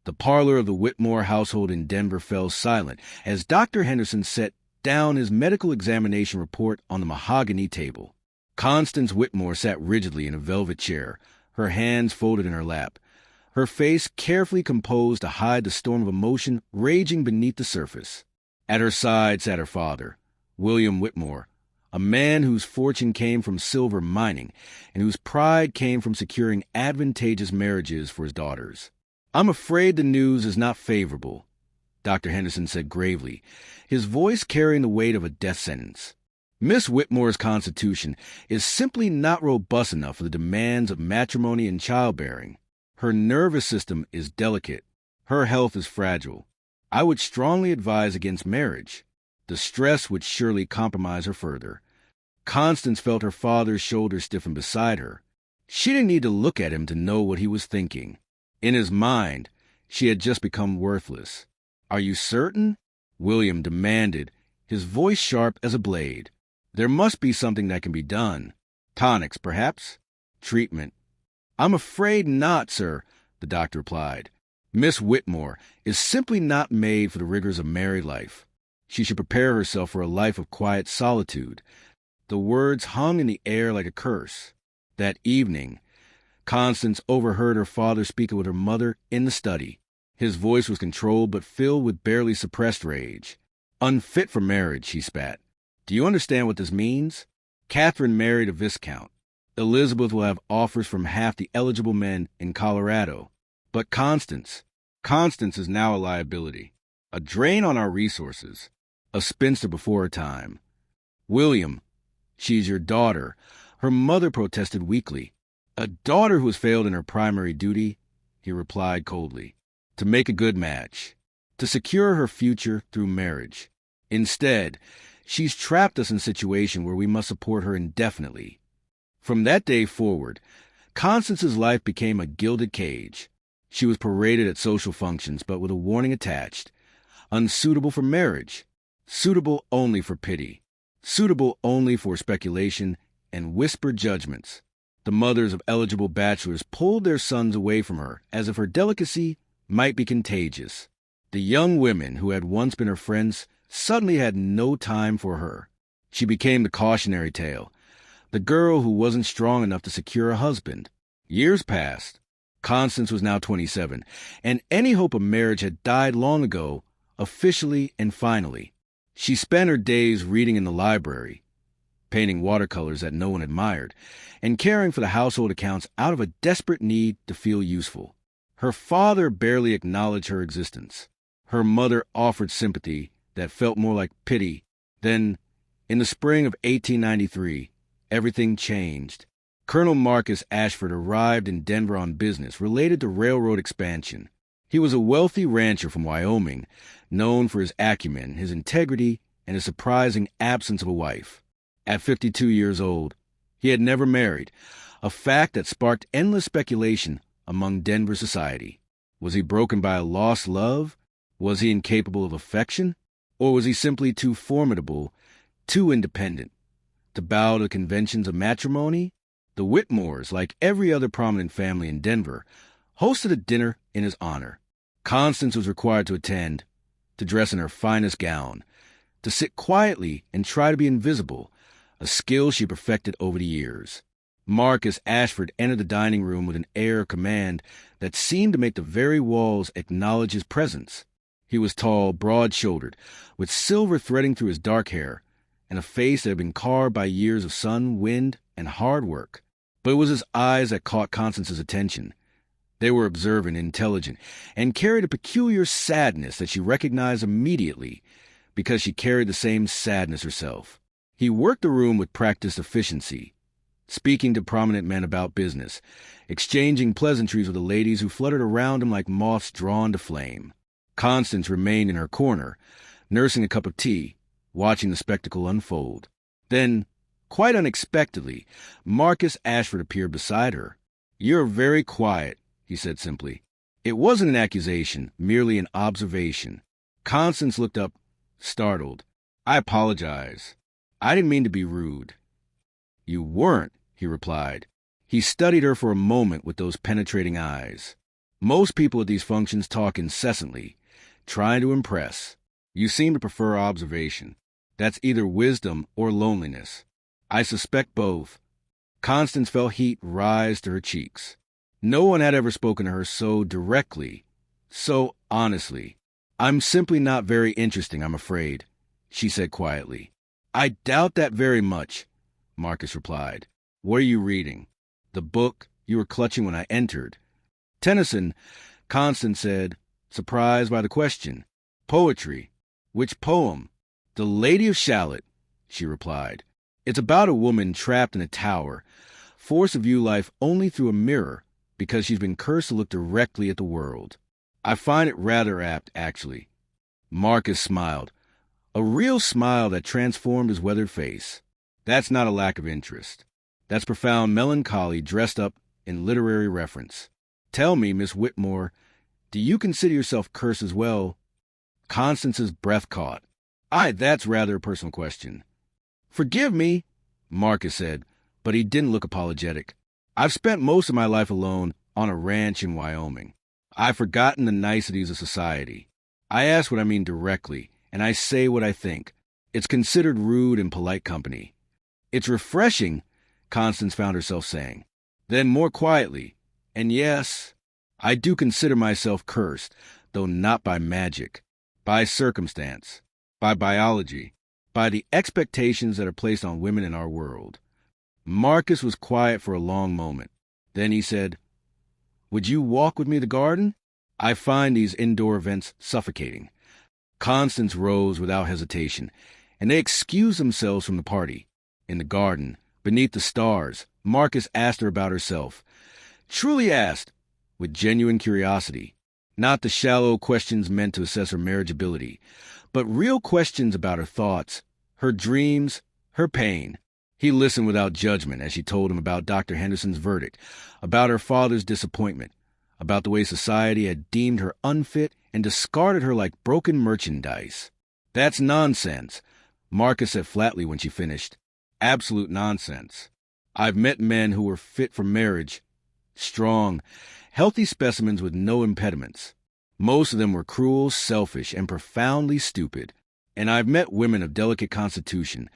The parlor of the Whitmore household in Denver fell silent as Dr. Henderson set down his medical examination report on the mahogany table. Constance Whitmore sat rigidly in a velvet chair, her hands folded in her lap, her face carefully composed to hide the storm of emotion raging beneath the surface. At her side sat her father, William Whitmore, a man whose fortune came from silver mining and whose pride came from securing advantageous marriages for his daughters. "I'm afraid the news is not favorable," Dr. Henderson said gravely, his voice carrying the weight of a death sentence. "Miss Whitmore's constitution is simply not robust enough for the demands of matrimony and childbearing. Her nervous system is delicate. Her health is fragile. I would strongly advise against marriage. The stress would surely compromise her further." Constance felt her father's shoulder stiffen beside her. She didn't need to look at him to know what he was thinking. In his mind, she had just become worthless. "Are you certain?" William demanded, his voice sharp as a blade. "There must be something that can be done. Tonics, perhaps? Treatment?" "I'm afraid not, sir," the doctor replied. "Miss Whitmore is simply not made for the rigors of married life. She should prepare herself for a life of quiet solitude." The words hung in the air like a curse. That evening, Constance overheard her father speaking with her mother in the study. His voice was controlled but filled with barely suppressed rage. "Unfit for marriage," he spat. "Do you understand what this means? Catherine married a viscount. Elizabeth will have offers from half the eligible men in Colorado. But Constance is now a liability, a drain on our resources, a spinster before her time. William, she's your daughter," her mother protested weakly. "A daughter who has failed in her primary duty," he replied coldly, "to make a good match, to secure her future through marriage. Instead, she's trapped us in a situation where we must support her indefinitely." From that day forward, Constance's life became a gilded cage. She was paraded at social functions, but with a warning attached: unsuitable for marriage, suitable only for pity, suitable only for speculation and whispered judgments. The mothers of eligible bachelors pulled their sons away from her as if her delicacy might be contagious. The young women who had once been her friends suddenly had no time for her. She became the cautionary tale, the girl who wasn't strong enough to secure a husband. Years passed. Constance was now 27, and any hope of marriage had died long ago, officially and finally. She spent her days reading in the library, painting watercolors that no one admired, and caring for the household accounts out of a desperate need to feel useful. Her father barely acknowledged her existence. Her mother offered sympathy that felt more like pity. Then, in the spring of 1893, everything changed. Colonel Marcus Ashford arrived in Denver on business related to railroad expansion. He was a wealthy rancher from Wyoming, known for his acumen, his integrity, and his surprising absence of a wife. At 52 years old, he had never married, a fact that sparked endless speculation among Denver society. Was he broken by a lost love? Was he incapable of affection? Or was he simply too formidable, too independent, to bow to the conventions of matrimony? The Whitmores, like every other prominent family in Denver, hosted a dinner in his honor. Constance was required to attend, to dress in her finest gown, to sit quietly and try to be invisible, a skill she perfected over the years. Marcus Ashford entered the dining room with an air of command that seemed to make the very walls acknowledge his presence. He was tall, broad-shouldered, with silver threading through his dark hair, and a face that had been carved by years of sun, wind, and hard work. But it was his eyes that caught Constance's attention. They were observant, intelligent, and carried a peculiar sadness that she recognized immediately, because she carried the same sadness herself. He worked the room with practiced efficiency, speaking to prominent men about business, exchanging pleasantries with the ladies who fluttered around him like moths drawn to flame. Constance remained in her corner, nursing a cup of tea, watching the spectacle unfold. Then, quite unexpectedly, Marcus Ashford appeared beside her. "You're very quiet," he said simply. It wasn't an accusation, merely an observation. Constance looked up, startled. "I apologize. I didn't mean to be rude." "You weren't," he replied. He studied her for a moment with those penetrating eyes. Most people at these functions talk incessantly, trying to impress. You seem to prefer observation. That's either wisdom or loneliness. I suspect both. Constance felt heat rise to her cheeks. No one had ever spoken to her so directly, so honestly. I'm simply not very interesting, I'm afraid, she said quietly. I doubt that very much, Marcus replied. What are you reading? The book you were clutching when I entered. Tennyson, Constance said, surprised by the question. Poetry. Which poem? The Lady of Shalott, she replied. It's about a woman trapped in a tower, forced to view life only through a mirror because she's been cursed to look directly at the world. I find it rather apt, actually. Marcus smiled, a real smile that transformed his weathered face. That's not a lack of interest. That's profound melancholy dressed up in literary reference. Tell me, Miss Whitmore, do you consider yourself cursed as well? Constance's breath caught. That's rather a personal question. Forgive me, Marcus said, but he didn't look apologetic. I've spent most of my life alone on a ranch in Wyoming. I've forgotten the niceties of society. I ask what I mean directly, and I say what I think. It's considered rude in polite company. It's refreshing, Constance found herself saying. Then more quietly, and yes, I do consider myself cursed, though not by magic, by circumstance, by biology, by the expectations that are placed on women in our world. Marcus was quiet for a long moment. Then he said, Would you walk with me to the garden? I find these indoor events suffocating. Constance rose without hesitation, and they excused themselves from the party. In the garden, beneath the stars, Marcus asked her about herself. Truly asked, with genuine curiosity. Not the shallow questions meant to assess her marriageability, but real questions about her thoughts, her dreams, her pain. He listened without judgment as she told him about Dr. Henderson's verdict, about her father's disappointment, about the way society had deemed her unfit and discarded her like broken merchandise. That's nonsense, Marcus said flatly when she finished. Absolute nonsense. I've met men who were fit for marriage, strong, healthy specimens with no impediments. Most of them were cruel, selfish, and profoundly stupid. And I've met women of delicate constitution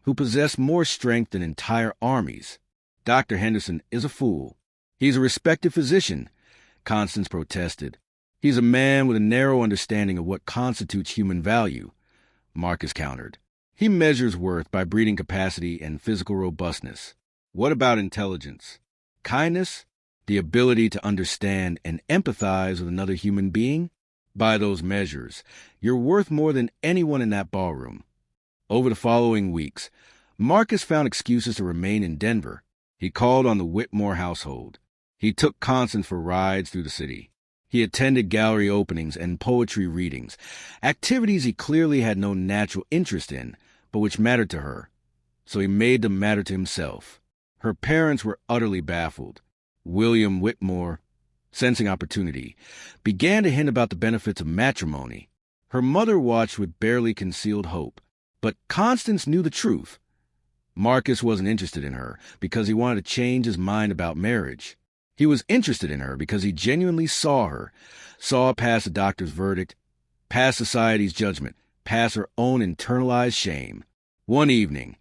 who possess more strength than entire armies. Dr. Henderson is a fool. He's a respected physician, Constance protested. He's a man with a narrow understanding of what constitutes human value, Marcus countered. He measures worth by breeding capacity and physical robustness. What about intelligence? Kindness? The ability to understand and empathize with another human being? By those measures, you're worth more than anyone in that ballroom. Over the following weeks, Marcus found excuses to remain in Denver. He called on the Whitmore household. He took Constance for rides through the city. He attended gallery openings and poetry readings, activities he clearly had no natural interest in, but which mattered to her. So he made them matter to himself. Her parents were utterly baffled. William Whitmore, sensing opportunity, began to hint about the benefits of matrimony. Her mother watched with barely concealed hope. But Constance knew the truth. Marcus wasn't interested in her because he wanted to change his mind about marriage. He was interested in her because he genuinely saw her, saw past the doctor's verdict, past society's judgment, past her own internalized shame. One evening,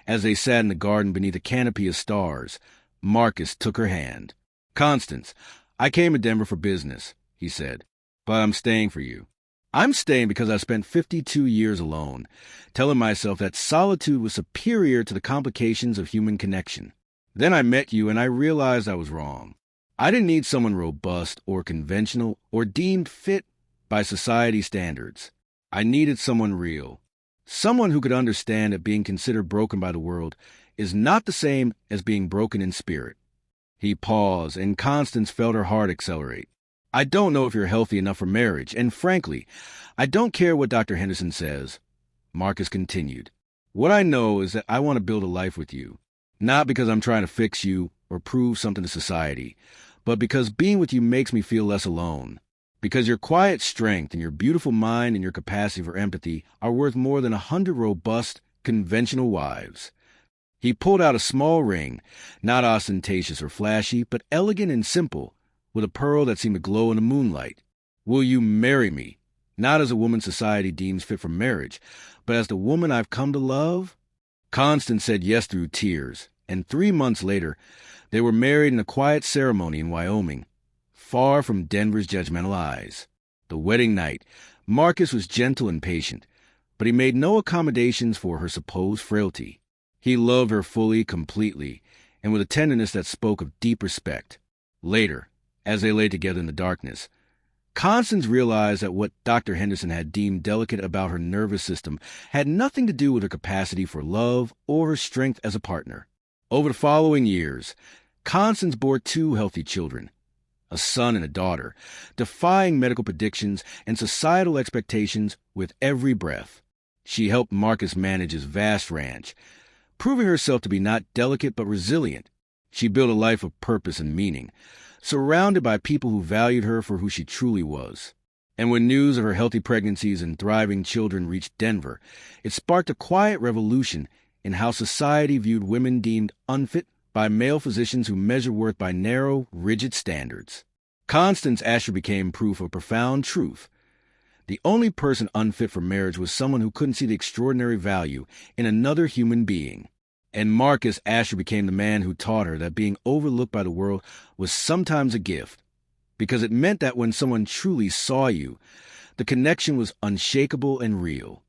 as they sat in the garden beneath a canopy of stars, Marcus took her hand. Constance, I came to Denver for business, he said, but I'm staying for you. I'm staying because I spent 52 years alone, telling myself that solitude was superior to the complications of human connection. Then I met you and I realized I was wrong. I didn't need someone robust or conventional or deemed fit by society standards. I needed someone real. Someone who could understand that being considered broken by the world is not the same as being broken in spirit. He paused, and Constance felt her heart accelerate. I don't know if you're healthy enough for marriage, and frankly, I don't care what Dr. Henderson says. Marcus continued. What I know is that I want to build a life with you, not because I'm trying to fix you or prove something to society, but because being with you makes me feel less alone. Because your quiet strength and your beautiful mind and your capacity for empathy are worth more than 100 robust, conventional wives. He pulled out a small ring, not ostentatious or flashy, but elegant and simple, with a pearl that seemed to glow in the moonlight. "Will you marry me? Not as a woman society deems fit for marriage, but as the woman I've come to love?" Constance said yes through tears, and 3 months later, they were married in a quiet ceremony in Wyoming, far from Denver's judgmental eyes. The wedding night, Marcus was gentle and patient, but he made no accommodations for her supposed frailty. He loved her fully, completely, and with a tenderness that spoke of deep respect. Later, as they lay together in the darkness, Constance realized that what Dr. Henderson had deemed delicate about her nervous system had nothing to do with her capacity for love or her strength as a partner. Over the following years, Constance bore 2 healthy children, a son and a daughter, defying medical predictions and societal expectations with every breath. She helped Marcus manage his vast ranch, proving herself to be not delicate but resilient. She built a life of purpose and meaning, surrounded by people who valued her for who she truly was. And when news of her healthy pregnancies and thriving children reached Denver, it sparked a quiet revolution in how society viewed women deemed unfit by male physicians who measure worth by narrow, rigid standards. Constance Ashford became proof of a profound truth. The only person unfit for marriage was someone who couldn't see the extraordinary value in another human being. And Marcus Ashford became the man who taught her that being overlooked by the world was sometimes a gift, because it meant that when someone truly saw you, the connection was unshakable and real.